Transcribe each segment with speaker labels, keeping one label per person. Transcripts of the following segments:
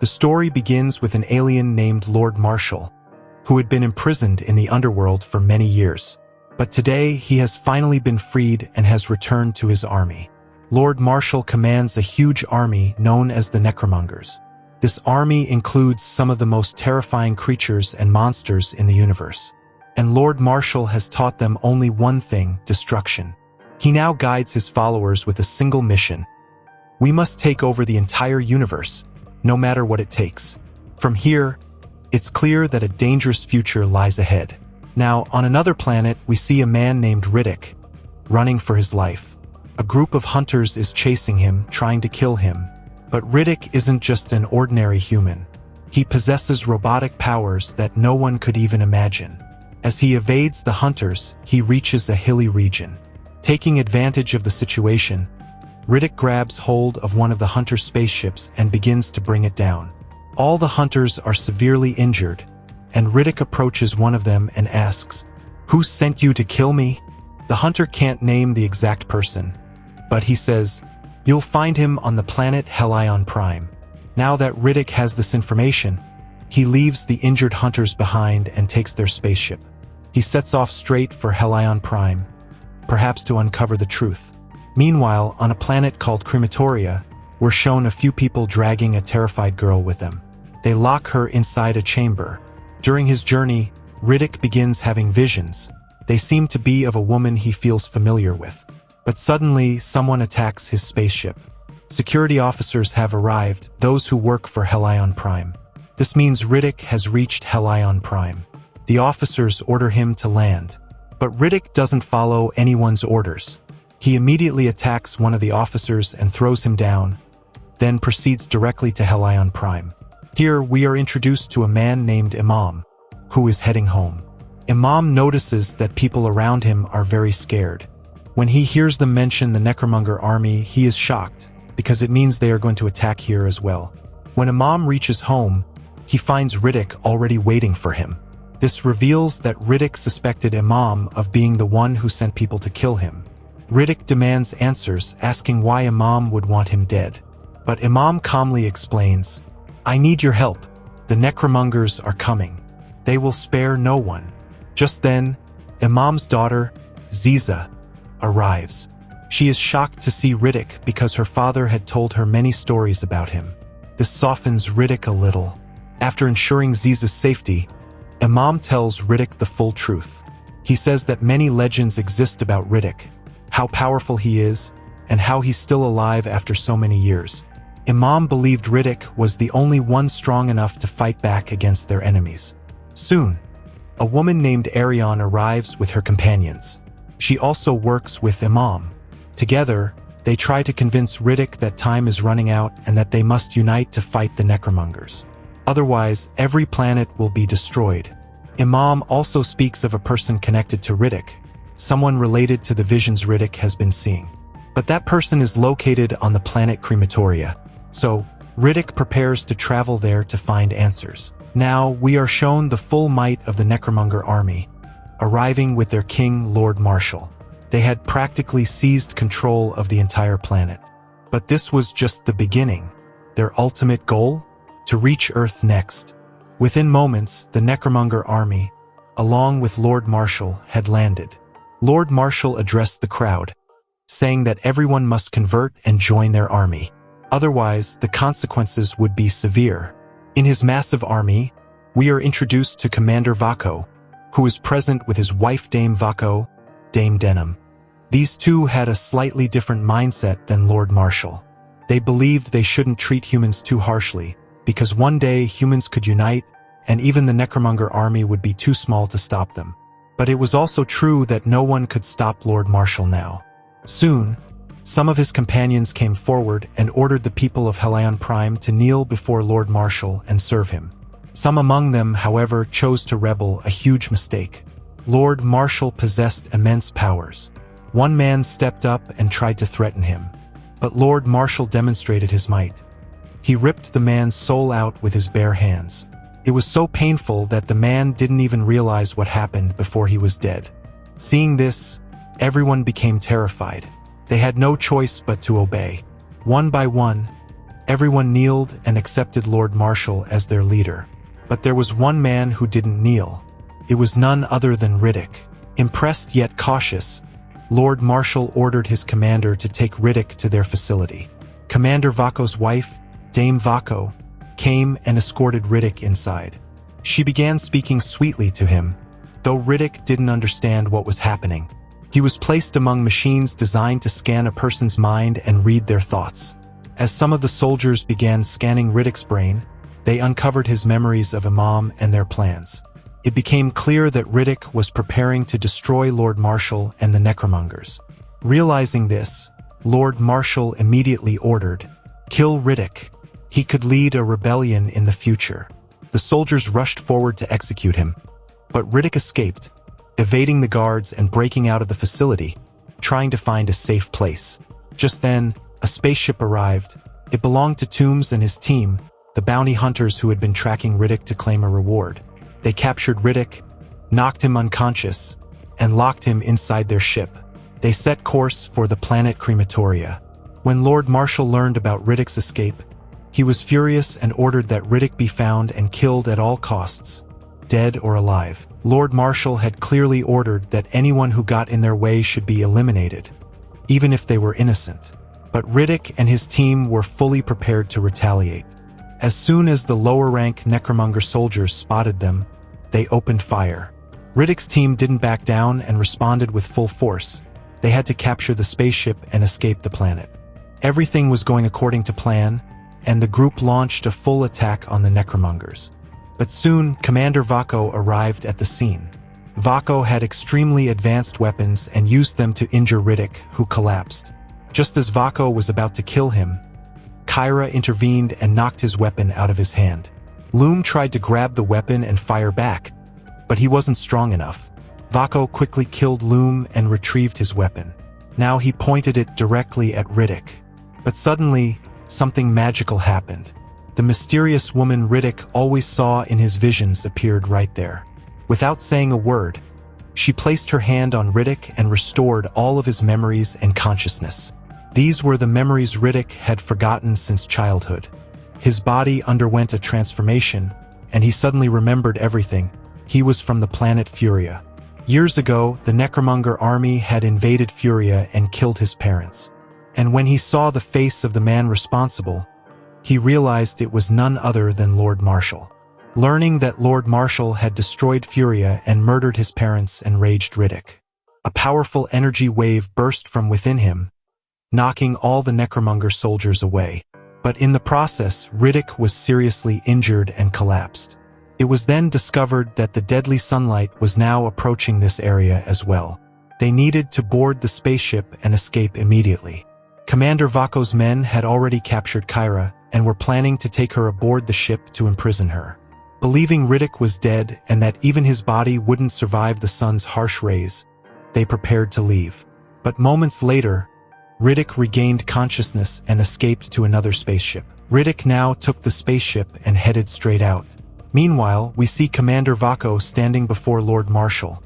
Speaker 1: The story begins with an alien named Lord Marshall, who had been imprisoned in the underworld for many years. But today, he has finally been freed and has returned to his army. Lord Marshall commands a huge army known as the Necromongers. This army includes some of the most terrifying creatures and monsters in the universe. And Lord Marshall has taught them only one thing: destruction. He now guides his followers with a single mission. We must take over the entire universe, no matter what it takes. From here, it's clear that a dangerous future lies ahead. Now, on another planet, we see a man named Riddick, running for his life. A group of hunters is chasing him, trying to kill him. But Riddick isn't just an ordinary human. He possesses robotic powers that no one could even imagine. As he evades the hunters, he reaches a hilly region. Taking advantage of the situation, Riddick grabs hold of one of the hunter spaceships and begins to bring it down. All the hunters are severely injured, and Riddick approaches one of them and asks, "Who sent you to kill me?" The hunter can't name the exact person, but he says, "You'll find him on the planet Helion Prime." Now that Riddick has this information, he leaves the injured hunters behind and takes their spaceship. He sets off straight for Helion Prime, perhaps to uncover the truth. Meanwhile, on a planet called Crematoria, we're shown a few people dragging a terrified girl with them. They lock her inside a chamber. During his journey, Riddick begins having visions. They seem to be of a woman he feels familiar with. But suddenly, someone attacks his spaceship. Security officers have arrived, those who work for Helion Prime. This means Riddick has reached Helion Prime. The officers order him to land. But Riddick doesn't follow anyone's orders. He immediately attacks one of the officers and throws him down, then proceeds directly to Helion Prime. Here, we are introduced to a man named Imam, who is heading home. Imam notices that people around him are very scared. When he hears them mention the Necromonger army, he is shocked, because it means they are going to attack here as well. When Imam reaches home, he finds Riddick already waiting for him. This reveals that Riddick suspected Imam of being the one who sent people to kill him. Riddick demands answers, asking why Imam would want him dead. But Imam calmly explains, "I need your help. The Necromongers are coming. They will spare no one." Just then, Imam's daughter, Ziza, arrives. She is shocked to see Riddick because her father had told her many stories about him. This softens Riddick a little. After ensuring Ziza's safety, Imam tells Riddick the full truth. He says that many legends exist about Riddick, how powerful he is, and how he's still alive after so many years. Imam believed Riddick was the only one strong enough to fight back against their enemies. Soon, a woman named Arion arrives with her companions. She also works with Imam. Together, they try to convince Riddick that time is running out and that they must unite to fight the Necromongers. Otherwise, every planet will be destroyed. Imam also speaks of a person connected to Riddick, someone related to the visions Riddick has been seeing. But that person is located on the planet Crematoria. So, Riddick prepares to travel there to find answers. Now, we are shown the full might of the Necromonger army, arriving with their king, Lord Marshall. They had practically seized control of the entire planet. But this was just the beginning. Their ultimate goal? To reach Earth next. Within moments, the Necromonger army, along with Lord Marshall, had landed. Lord Marshall addressed the crowd, saying that everyone must convert and join their army. Otherwise, the consequences would be severe. In his massive army, we are introduced to Commander Vako, who is present with his wife Dame Vako, Dame Denham. These two had a slightly different mindset than Lord Marshall. They believed they shouldn't treat humans too harshly, because one day humans could unite, and even the Necromonger army would be too small to stop them. But it was also true that no one could stop Lord Marshall now. Soon, some of his companions came forward and ordered the people of Helion Prime to kneel before Lord Marshall and serve him. Some among them, however, chose to rebel, a huge mistake. Lord Marshall possessed immense powers. One man stepped up and tried to threaten him, but Lord Marshall demonstrated his might. He ripped the man's soul out with his bare hands. It was so painful that the man didn't even realize what happened before he was dead. Seeing this, everyone became terrified. They had no choice but to obey. One by one, Everyone kneeled and accepted Lord Marshall as their leader. But there was one man who didn't kneel. It was none other than Riddick. Impressed yet cautious, Lord Marshall ordered his commander to take Riddick to their facility. Commander Vako's wife, Dame Vako, came and escorted Riddick inside. She began speaking sweetly to him, though Riddick didn't understand what was happening. He was placed among machines designed to scan a person's mind and read their thoughts. As some of the soldiers began scanning Riddick's brain, they uncovered his memories of Imam and their plans. It became clear that Riddick was preparing to destroy Lord Marshall and the Necromongers. Realizing this, Lord Marshall immediately ordered, "Kill Riddick. He could lead a rebellion in the future." The soldiers rushed forward to execute him, but Riddick escaped, evading the guards and breaking out of the facility, trying to find a safe place. Just then, a spaceship arrived. It belonged to Toombs and his team, the bounty hunters who had been tracking Riddick to claim a reward. They captured Riddick, knocked him unconscious, and locked him inside their ship. They set course for the planet Crematoria. When Lord Marshall learned about Riddick's escape, he was furious and ordered that Riddick be found and killed at all costs, dead or alive. Lord Marshall had clearly ordered that anyone who got in their way should be eliminated, even if they were innocent. But Riddick and his team were fully prepared to retaliate. As soon as the lower-rank Necromonger soldiers spotted them, they opened fire. Riddick's team didn't back down and responded with full force. They had to capture the spaceship and escape the planet. Everything was going according to plan, and the group launched a full attack on the Necromongers. But soon, Commander Vako arrived at the scene. Vako had extremely advanced weapons and used them to injure Riddick, who collapsed. Just as Vako was about to kill him, Kyra intervened and knocked his weapon out of his hand. Loom tried to grab the weapon and fire back, but he wasn't strong enough. Vako quickly killed Loom and retrieved his weapon. Now he pointed it directly at Riddick. But suddenly, something magical happened. The mysterious woman Riddick always saw in his visions appeared right there. Without saying a word, she placed her hand on Riddick and restored all of his memories and consciousness. These were the memories Riddick had forgotten since childhood. His body underwent a transformation, and he suddenly remembered everything. He was from the planet Furia. Years ago, the Necromonger army had invaded Furia and killed his parents. And when he saw the face of the man responsible, he realized it was none other than Lord Marshall. Learning that Lord Marshall had destroyed Furia and murdered his parents enraged Riddick. A powerful energy wave burst from within him, knocking all the Necromonger soldiers away. But in the process, Riddick was seriously injured and collapsed. It was then discovered that the deadly sunlight was now approaching this area as well. They needed to board the spaceship and escape immediately. Commander Vako's men had already captured Kyra and were planning to take her aboard the ship to imprison her. Believing Riddick was dead and that even his body wouldn't survive the sun's harsh rays, they prepared to leave. But moments later, Riddick regained consciousness and escaped to another spaceship. Riddick now took the spaceship and headed straight out. Meanwhile, we see Commander Vako standing before Lord Marshall,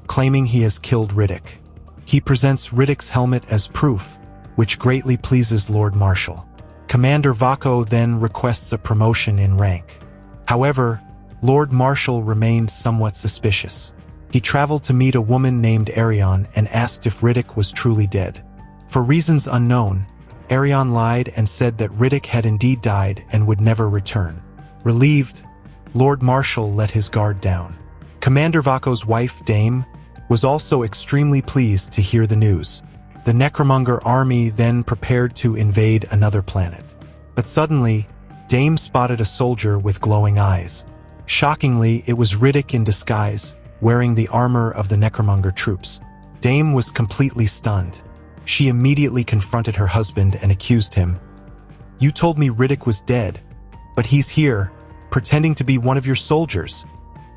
Speaker 1: claiming he has killed Riddick. He presents Riddick's helmet as proof, which greatly pleases Lord Marshall. Commander Vako then requests a promotion in rank. However, Lord Marshall remained somewhat suspicious. He traveled to meet a woman named Arion and asked if Riddick was truly dead. For reasons unknown, Arion lied and said that Riddick had indeed died and would never return. Relieved, Lord Marshall let his guard down. Commander Vako's wife, Dame, was also extremely pleased to hear the news. The Necromonger army then prepared to invade another planet. But suddenly, Dame spotted a soldier with glowing eyes. Shockingly, it was Riddick in disguise, wearing the armor of the Necromonger troops. Dame was completely stunned. She immediately confronted her husband and accused him. "You told me Riddick was dead, but he's here, pretending to be one of your soldiers.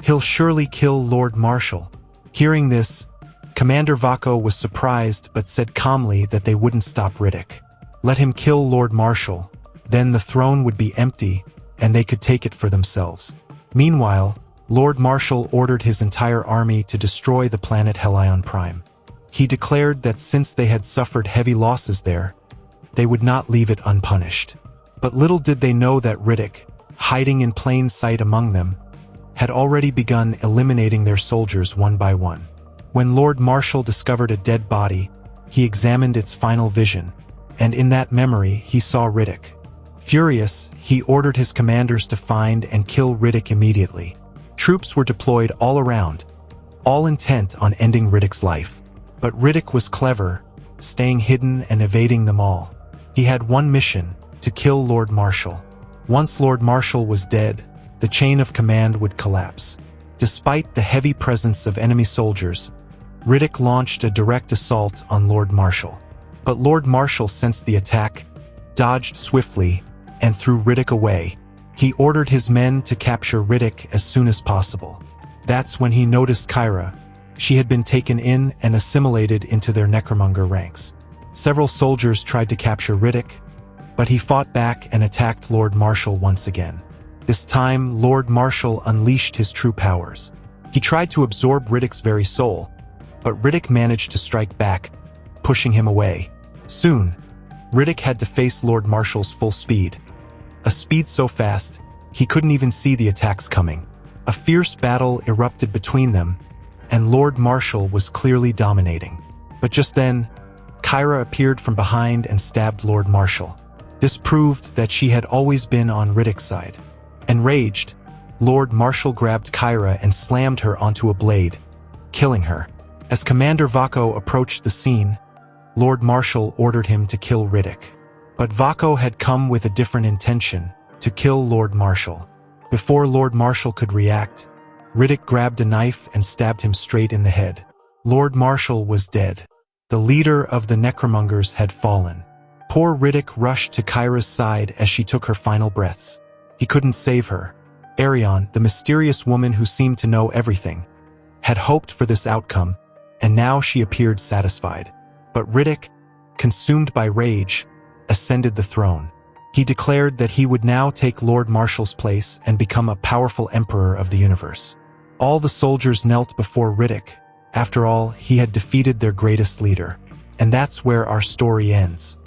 Speaker 1: He'll surely kill Lord Marshall." Hearing this, Commander Vako was surprised but said calmly that they wouldn't stop Riddick. Let him kill Lord Marshall, then the throne would be empty and they could take it for themselves. Meanwhile, Lord Marshall ordered his entire army to destroy the planet Helion Prime. He declared that since they had suffered heavy losses there, they would not leave it unpunished. But little did they know that Riddick, hiding in plain sight among them, had already begun eliminating their soldiers one by one. When Lord Marshal discovered a dead body, he examined its final vision, and in that memory he saw Riddick. Furious, he ordered his commanders to find and kill Riddick immediately. Troops were deployed all around, all intent on ending Riddick's life. But Riddick was clever, staying hidden and evading them all. He had one mission: to kill Lord Marshal. Once Lord Marshal was dead, the chain of command would collapse. Despite the heavy presence of enemy soldiers, Riddick launched a direct assault on Lord Marshal. But Lord Marshal sensed the attack, dodged swiftly, and threw Riddick away. He ordered his men to capture Riddick as soon as possible. That's when he noticed Kyra. She had been taken in and assimilated into their necromonger ranks. Several soldiers tried to capture Riddick, but he fought back and attacked Lord Marshal once again. This time, Lord Marshal unleashed his true powers. He tried to absorb Riddick's very soul, but Riddick managed to strike back, pushing him away. Soon, Riddick had to face Lord Marshal's full speed. A speed so fast, he couldn't even see the attacks coming. A fierce battle erupted between them, and Lord Marshal was clearly dominating. But just then, Kyra appeared from behind and stabbed Lord Marshal. This proved that she had always been on Riddick's side. Enraged, Lord Marshal grabbed Kyra and slammed her onto a blade, killing her. As Commander Vako approached the scene, Lord Marshal ordered him to kill Riddick. But Vako had come with a different intention: to kill Lord Marshal. Before Lord Marshal could react, Riddick grabbed a knife and stabbed him straight in the head. Lord Marshal was dead. The leader of the necromongers had fallen. Poor Riddick rushed to Kyra's side as she took her final breaths. He couldn't save her. Arion, the mysterious woman who seemed to know everything, had hoped for this outcome, and now she appeared satisfied. But Riddick, consumed by rage, ascended the throne. He declared that he would now take Lord Marshal's place and become a powerful emperor of the universe. All the soldiers knelt before Riddick. After all, he had defeated their greatest leader. And that's where our story ends.